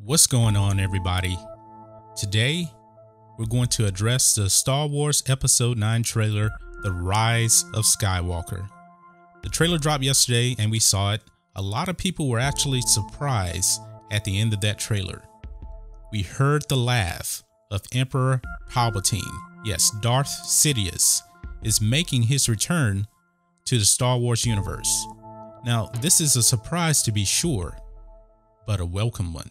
What's going on, everybody? Today, we're going to address the Star Wars Episode 9 trailer, The Rise of Skywalker. The trailer dropped yesterday and we saw it. A lot of people were actually surprised at the end of that trailer. We heard the laugh of Emperor Palpatine. Yes, Darth Sidious is making his return to the Star Wars universe. Now, this is a surprise to be sure, but a welcome one.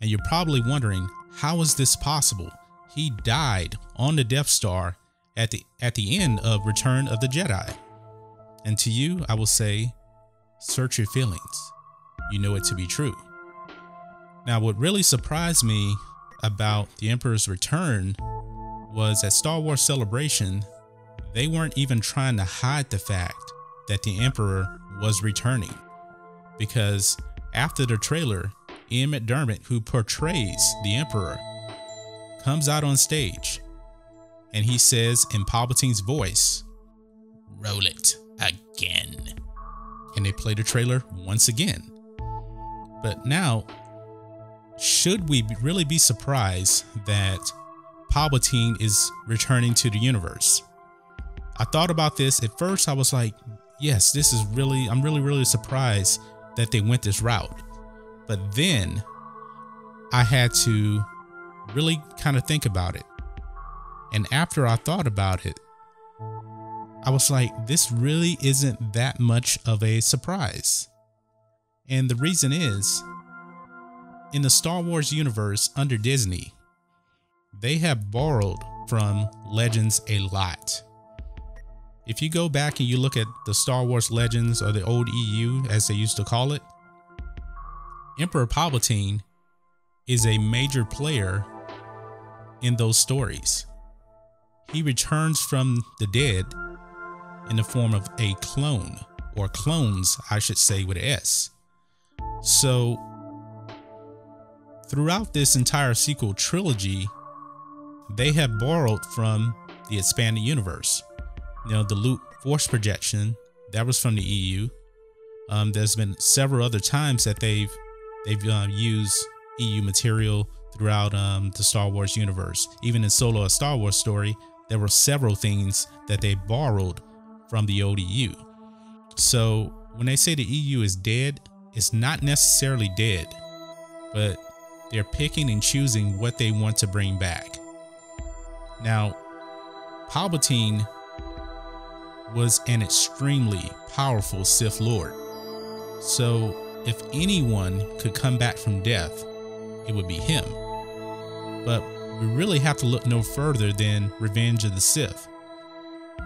And you're probably wondering, how is this possible? He died on the Death Star at the end of Return of the Jedi. And to you, I will say, search your feelings. You know it to be true. Now, what really surprised me about the Emperor's return was at Star Wars Celebration, they weren't even trying to hide the fact that the Emperor was returning. Because after the trailer, Ian McDiarmid, who portrays the Emperor, comes out on stage and he says in Palpatine's voice, "Roll it again." And they play the trailer once again. But now, should we really be surprised that Palpatine is returning to the universe? I thought about this. At first, I was like, yes, this is really, I'm really surprised that they went this route. But then I had to really kind of think about it. And after I thought about it, I was like, this really isn't that much of a surprise. And the reason is, in the Star Wars universe under Disney, they have borrowed from Legends a lot. If you go back and you look at the Star Wars Legends, or the old EU as they used to call it, Emperor Palpatine is a major player in those stories. He returns from the dead in the form of a clone, or clones, I should say, with an S. So throughout this entire sequel trilogy, they have borrowed from the expanded universe. You know, the Luke force projection, that was from the EU. There's been several other times that they've used EU material throughout the Star Wars universe. Even in Solo: A Star Wars Story, there were several things that they borrowed from the old EU. So when they say the EU is dead, it's not necessarily dead, but they're picking and choosing what they want to bring back. Now, Palpatine was an extremely powerful Sith Lord. So if anyone could come back from death, it would be him. But we really have to look no further than Revenge of the Sith.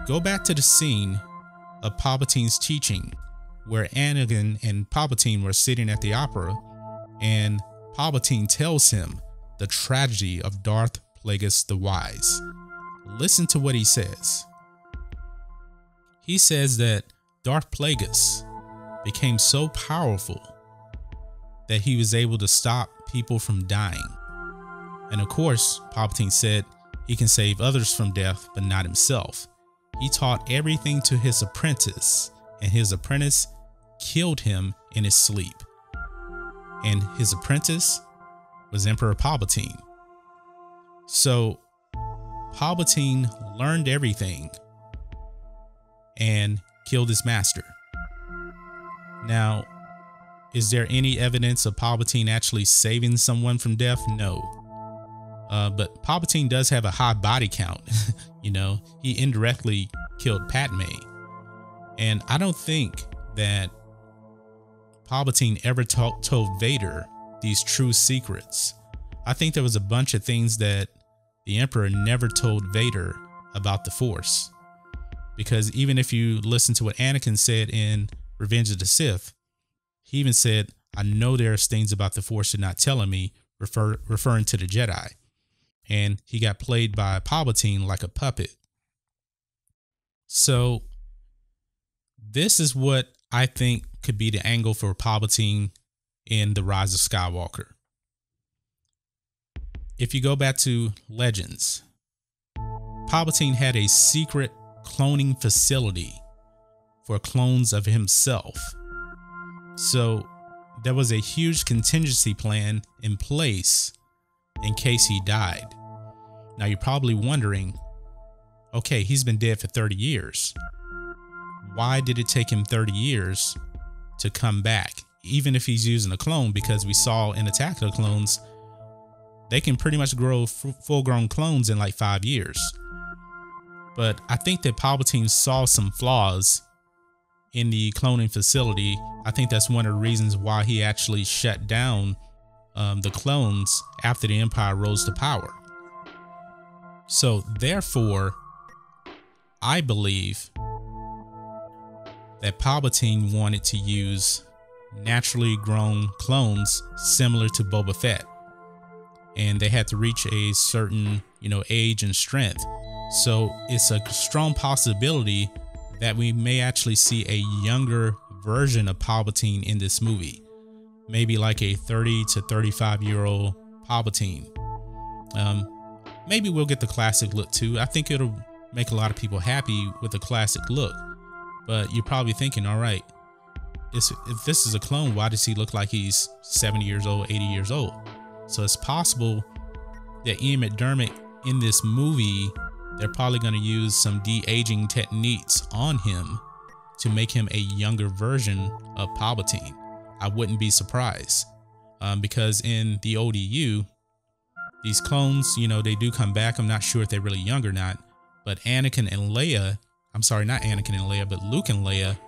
Go back to the scene of Palpatine's teaching, where Anakin and Palpatine were sitting at the opera, and Palpatine tells him the tragedy of Darth Plagueis the Wise. Listen to what he says. He says that Darth Plagueis became so powerful that he was able to stop people from dying. And of course, Palpatine said he can save others from death, but not himself. He taught everything to his apprentice, and his apprentice killed him in his sleep. And his apprentice was Emperor Palpatine. So Palpatine learned everything and killed his master. Now, is there any evidence of Palpatine actually saving someone from death? No. But Palpatine does have a high body count. You know, he indirectly killed Padme. And I don't think that Palpatine ever told Vader these true secrets. I think there was a bunch of things that the Emperor never told Vader about the Force. Because even if you listen to what Anakin said in Revenge of the Sith, he even said, "I know there's things about the Force you're not telling me," referring to the Jedi. And he got played by Palpatine like a puppet. So this is what I think could be the angle for Palpatine in The Rise of Skywalker. If you go back to Legends, Palpatine had a secret cloning facility for clones of himself. So there was a huge contingency plan in place in case he died. Now you're probably wondering, okay, he's been dead for 30 years. Why did it take him 30 years to come back? Even if he's using a clone, because we saw in Attack of the Clones, they can pretty much grow full-grown clones in like 5 years. But I think that Palpatine saw some flaws in the cloning facility. I think that's one of the reasons why he actually shut down the clones after the Empire rose to power. So therefore, I believe that Palpatine wanted to use naturally grown clones similar to Boba Fett, and they had to reach a certain, age and strength. So it's a strong possibility that we may actually see a younger version of Palpatine in this movie, maybe like a 30 to 35-year-old Palpatine. Maybe we'll get the classic look too. I think it'll make a lot of people happy with the classic look. But you're probably thinking, all right, if this is a clone, why does he look like he's 70 years old, 80 years old? So it's possible that Ian McDiarmid in this movie, they're probably going to use some de-aging techniques on him to make him a younger version of Palpatine. I wouldn't be surprised because in the ODU, these clones, they do come back. I'm not sure if they're really young or not, but Anakin and Leia, I'm sorry, not Anakin and Leia, but Luke and Leia,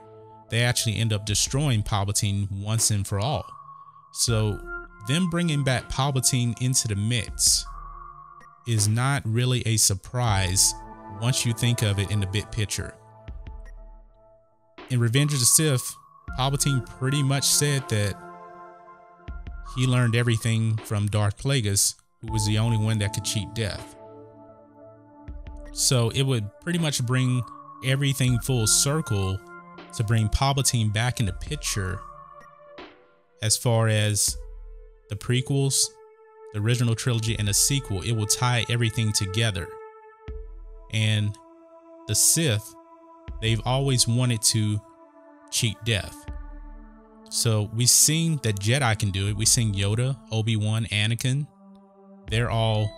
they actually end up destroying Palpatine once and for all. So them bringing back Palpatine into the mix is not really a surprise once you think of it in the big picture. In Revenge of the Sith, Palpatine pretty much said that he learned everything from Darth Plagueis, who was the only one that could cheat death. So it would pretty much bring everything full circle to bring Palpatine back in the picture as far as the prequels, the original trilogy, and the sequel. It will tie everything together. And the Sith, they've always wanted to cheat death. So we've seen that Jedi can do it. We've seen Yoda, Obi-Wan, Anakin. They're all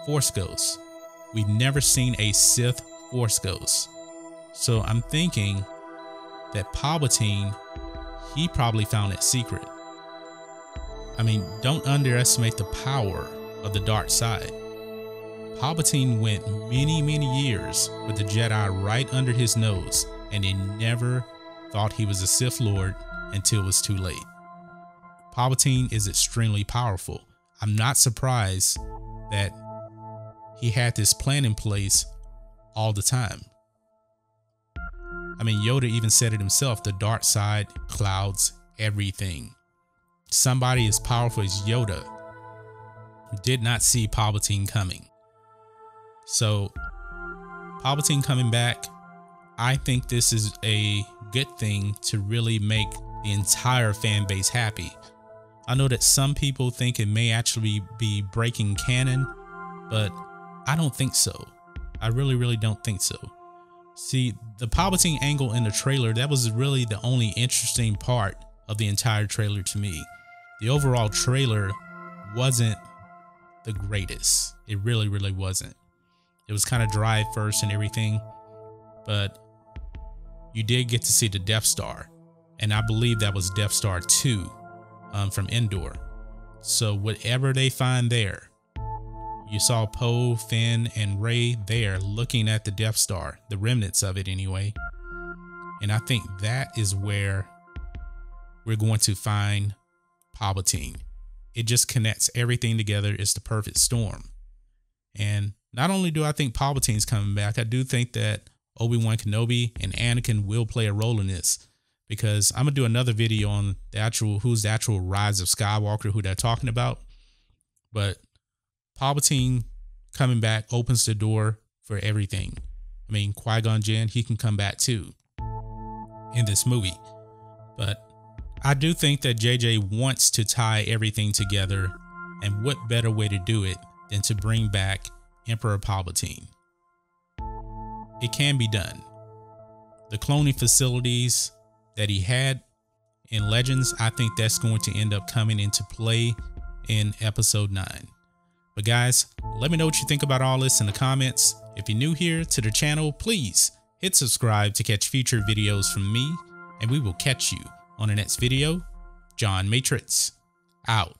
Force ghosts. We've never seen a Sith Force ghost. So I'm thinking that Palpatine, he probably found that secret. I mean, don't underestimate the power of the dark side. Palpatine went many, many years with the Jedi right under his nose, and they never thought he was a Sith Lord until it was too late. Palpatine is extremely powerful. I'm not surprised that he had this plan in place all the time. I mean, Yoda even said it himself, the dark side clouds everything. Somebody as powerful as Yoda did not see Palpatine coming. So Palpatine coming back, I think this is a good thing to really make the entire fan base happy. I know that some people think it may actually be breaking canon, but I don't think so. I really, really don't think so. See, the Palpatine angle in the trailer, that was really the only interesting part of the entire trailer to me. The overall trailer wasn't the greatest. It really, really wasn't. It was kind of dry at first and everything, but you did get to see the Death Star, and I believe that was Death Star 2 from Endor. So whatever they find there, you saw Poe, Finn, and Rey there looking at the Death Star, the remnants of it anyway. And I think that is where we're going to find Palpatine. It just connects everything together. It's the perfect storm. And not only do I think Palpatine's coming back, I do think that Obi-Wan Kenobi and Anakin will play a role in this, because I'm gonna do another video on who's the actual rise of Skywalker, who they're talking about. But Palpatine coming back opens the door for everything. I mean, Qui-Gon Jinn, he can come back too in this movie. But I do think that JJ wants to tie everything together, and what better way to do it than to bring back Emperor Palpatine? It can be done. The cloning facilities that he had in Legends, I think that's going to end up coming into play in episode 9. But guys, let me know what you think about all this in the comments. If you're new here to the channel, please hit subscribe to catch future videos from me, and we will catch you on the next video. John Matrixx, out.